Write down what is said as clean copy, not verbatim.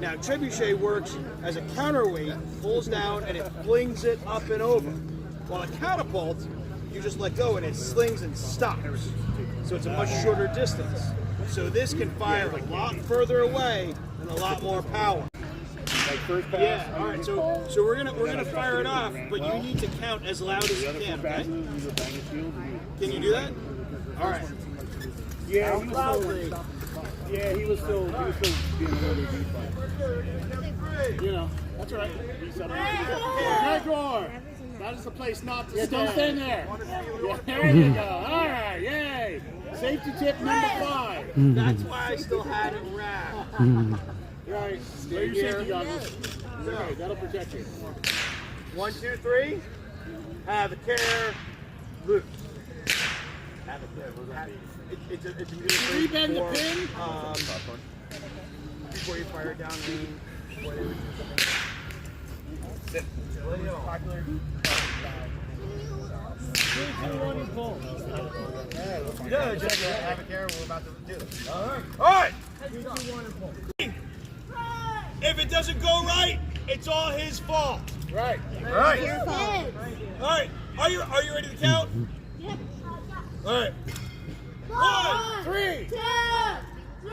Now, trebuchet works as a counterweight, pulls down, and it flings it up and over. While a catapult, you just let go and it slings and stops. So it's a much shorter distance. So this can fire a lot further away and a lot more power. Like first pass. Yeah. All right. So we're gonna fire it off, but you need to count as loud as you can. Okay? Can you do that? All right. Yeah, he was still being a little bit deep. You know, that's right. Gregor, that is the place not to stand. Don't stand there. Yeah, there you go. All right, yay. Safety tip number 5. That's why I still had it wrapped. Right. Wear your safety goggles. Okay, that'll protect you. 1, 2, 3. Have a care. Loose. Have a care. It's a Can you bend the pin? Before you fire it down range. Sit. Popular. 3, 2, 1, and pull. Yeah, just have a care. We're about to do this. All right. All right. 3, 2, 1, and pull. If it doesn't go right, it's all his fault. Right. All right. All right. Are you ready to count? Yep. All right. 1, 3, 2, 3.